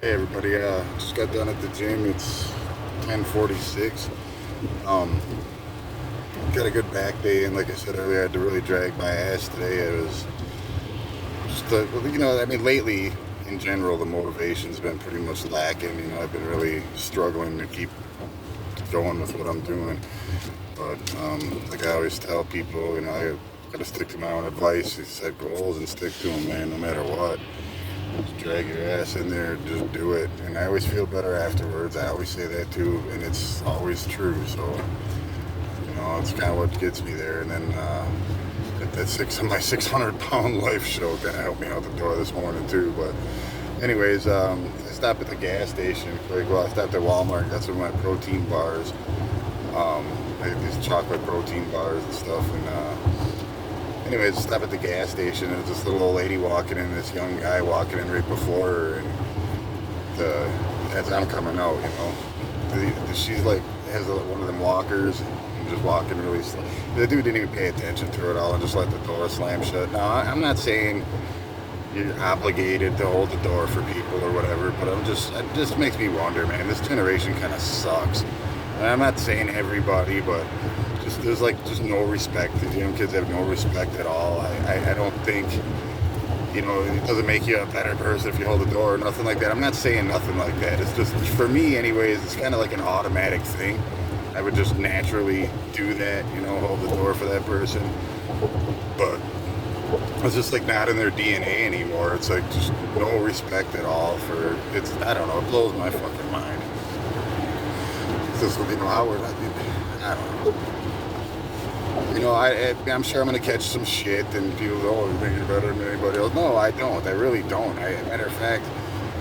Hey everybody, just got done at the gym. It's 10:46. Um, got a good back day, and like I said earlier, I had to really drag my ass today. It was just, lately in general, the motivation's been pretty much lacking. I've been really struggling to keep going with what I'm doing. But like I always tell people, I gotta stick to my own advice. You set goals and stick to them, man, no matter what. Just drag your ass in there, just do it. And I always feel better afterwards. I always say that too, and it's always true. So, it's kind of what gets me there. And then at my 600-pound life show kind of helped me out the door this morning too. But anyways, I stopped at the gas station quick. Well, I stopped at Walmart, got some of my protein bars. I get these chocolate protein bars and stuff. And anyways, stop at the gas station, and there's this little old lady walking in, this young guy walking in right before her, and as I'm coming out, she's like, has one of them walkers, and just walking really slow. The dude didn't even pay attention to her at all, and just let the door slam shut. Now, I'm not saying you're obligated to hold the door for people or whatever, but it just makes me wonder, man, this generation kind of sucks. And I'm not saying everybody, but there's like just no respect. The young kids have no respect at all. I don't think, it doesn't make you a better person if you hold the door or nothing like that. I'm not saying nothing like that. It's just, for me anyways, it's kind of like an automatic thing. I would just naturally do that, hold the door for that person. But it's just like not in their DNA anymore. It's like just no respect at all I don't know, it blows my fucking mind. It's just, how we're not, I don't know. I'm sure I'm going to catch some shit, and people go, oh, you think you're better than anybody else. No, I don't. I really don't. Matter of fact,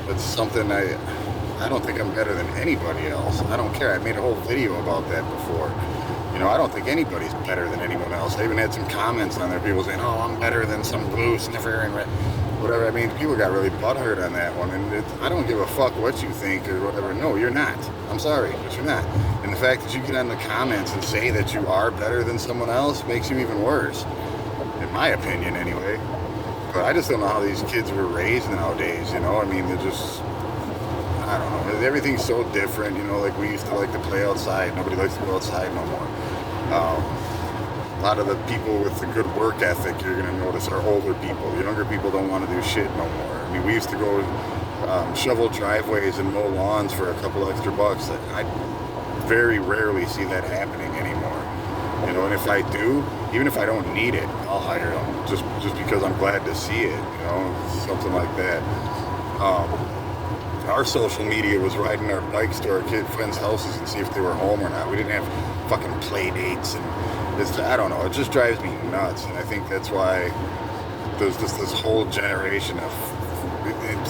that's something I don't think I'm better than anybody else. I don't care. I made a whole video about that before. I don't think anybody's better than anyone else. I even had some comments on there, people saying, oh, I'm better than some blue sniffer and whatever. I mean, people got really butthurt on that one, and I don't give a fuck what you think or whatever. No, you're not. I'm sorry, but you're not. And the fact that you get on the comments and say that you are better than someone else makes you even worse, in my opinion anyway. But I just don't know how these kids were raised nowadays, I mean, they're just, I don't know. Everything's so different, like we used to like to play outside. Nobody likes to go outside no more. A lot of the people with the good work ethic you're going to notice are older people. The younger people don't want to do shit no more. I mean, we used to go shovel driveways and mow lawns for a couple extra bucks. I very rarely see that happening anymore. And if I do, even if I don't need it, I'll hire them just because I'm glad to see it, something like that. Our social media was riding our bikes to our friends' houses and see if they were home or not. We didn't have fucking play dates, and I don't know, it just drives me nuts. And I think that's why there's just this whole generation of,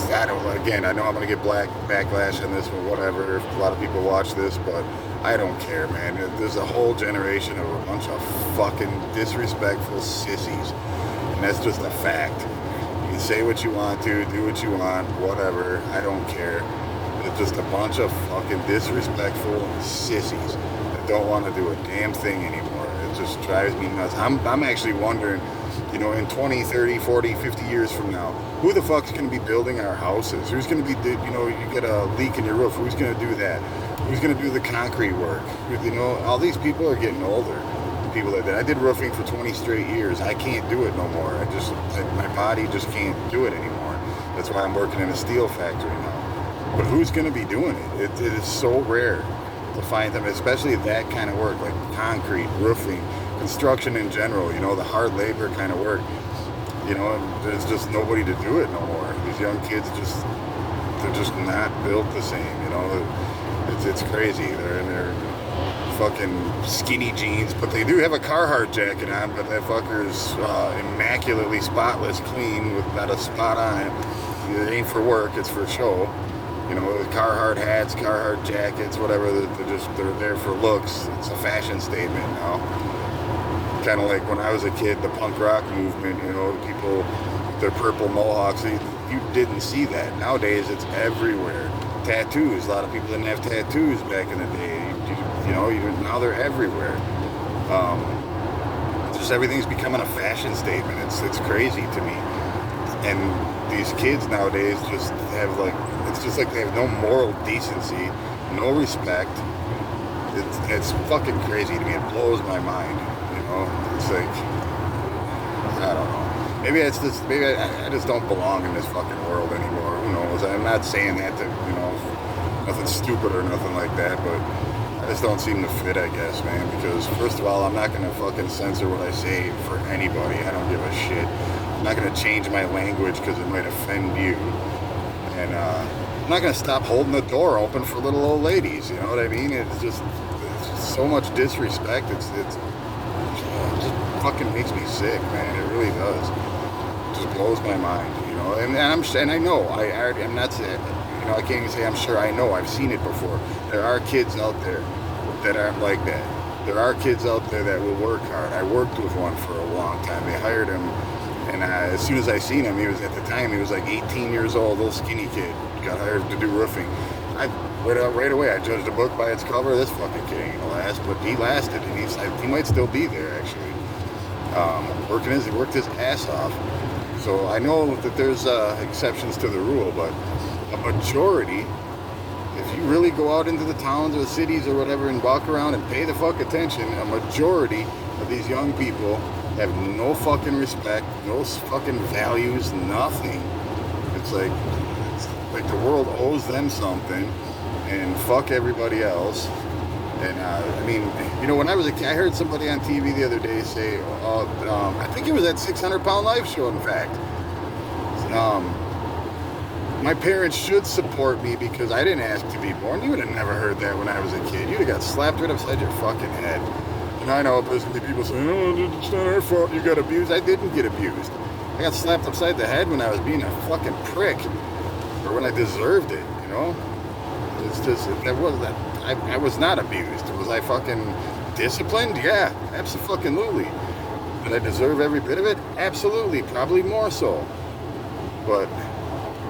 I know I'm going to get backlash on this or whatever if a lot of people watch this, but I don't care, man. There's a whole generation of a bunch of fucking disrespectful sissies, and that's just a fact. You can say what you want to, do what you want, whatever, I don't care. It's just a bunch of fucking disrespectful sissies that don't want to do a damn thing anymore. It just drives me nuts. I'm actually wondering, in 20, 30, 40, 50 years from now, who the fuck's going to be building our houses? Who's going to be, you get a leak in your roof, who's going to do that? Who's going to do the concrete work? All these people are getting older. People like that. I did roofing for 20 straight years. I can't do it no more. My body just can't do it anymore. That's why I'm working in a steel factory now. But who's going to be doing it? It is so rare to find them, especially that kind of work, like concrete, roofing, construction in general, the hard labor kind of work. There's just nobody to do it no more. These young kids they're just not built the same, It's crazy. They're in their fucking skinny jeans, but they do have a Carhartt jacket on, but that fucker's immaculately spotless clean with not a spot on it. It ain't for work, it's for show. Carhartt hats, Carhartt jackets, whatever, they're there for looks. It's a fashion statement now. Kind of like when I was a kid, the punk rock movement, people with their purple mohawks, you didn't see that. Nowadays, it's everywhere. Tattoos, a lot of people didn't have tattoos back in the day. Now they're everywhere. Just everything's becoming a fashion statement. It's crazy to me. And these kids nowadays just have like, it's just like they have no moral decency, no respect. It's fucking crazy to me. It blows my mind. You know, it's like, I don't know. Maybe it's just, maybe I just don't belong in this fucking world anymore. Who knows? I'm not saying that to, you know, nothing stupid or nothing like that, but I just don't seem to fit, I guess, man. Because first of all, I'm not gonna fucking censor what I say for anybody. I don't give a shit. I'm not gonna change my language because it might offend you. And I'm not gonna stop holding the door open for little old ladies. You know what I mean? It's just so much disrespect. It just fucking makes me sick, man. It really does. It just blows my mind, you know. And I know I'm not saying, you know, I can't even say I'm sure. I know I've seen it before. There are kids out there that aren't like that. There are kids out there that will work hard. I worked with one for a long time. They hired him, and as soon as I seen him, he was at the time he was like 18 years old, little skinny kid. Got hired to do roofing. Right away, I judged a book by its cover. This fucking kid ain't gonna last, but he lasted, and he might still be there actually. He worked his ass off. So I know that there's exceptions to the rule, but a majority, if you really go out into the towns or the cities or whatever and walk around and pay the fuck attention, a majority of these young people have no fucking respect, no fucking values, nothing. It's like the world owes them something, and fuck everybody else. And I mean, you know, when I was a kid, I heard somebody on TV the other day say, I think it was that 600 Pound Life show, in fact, my parents should support me because I didn't ask to be born. You would have never heard that when I was a kid. You'd have got slapped right upside your fucking head. And I know there's gonna be people saying, oh, it's not our fault you got abused. I didn't get abused. I got slapped upside the head when I was being a fucking prick, or when I deserved it, you know? It's just, I was not abused. Was I fucking disciplined? Yeah, absolutely. Did I deserve every bit of it? Absolutely, probably more so. But,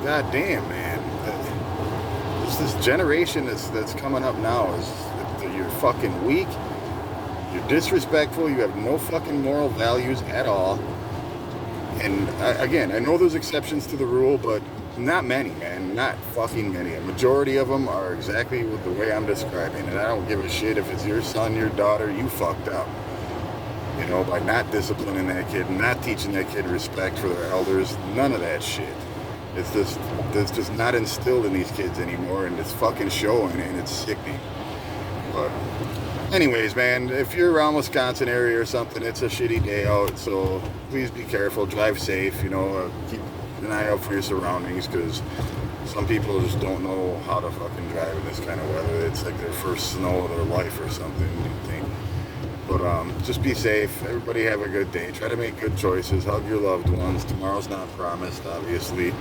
god damn, man. This generation that's coming up now is, you're fucking weak, you're disrespectful, you have no fucking moral values at all. And again, I know there's exceptions to the rule, but not many, man. Not fucking many. A majority of them are exactly the way I'm describing. And I don't give a shit if it's your son, your daughter, you fucked up. You know, by not disciplining that kid, not teaching that kid respect for their elders, none of that shit. It's just not instilled in these kids anymore, and it's fucking showing, and it's sickening. But anyways, man, if you're around Wisconsin area or something, it's a shitty day out, so please be careful, drive safe, you know, keep an eye out for your surroundings, because some people just don't know how to fucking drive in this kind of weather. It's like their first snow of their life or something, you think. But just be safe. Everybody have a good day. Try to make good choices. Hug your loved ones. Tomorrow's not promised, obviously.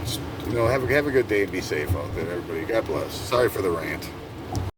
Just, you know, have a good day and be safe out there, everybody. God bless. Sorry for the rant.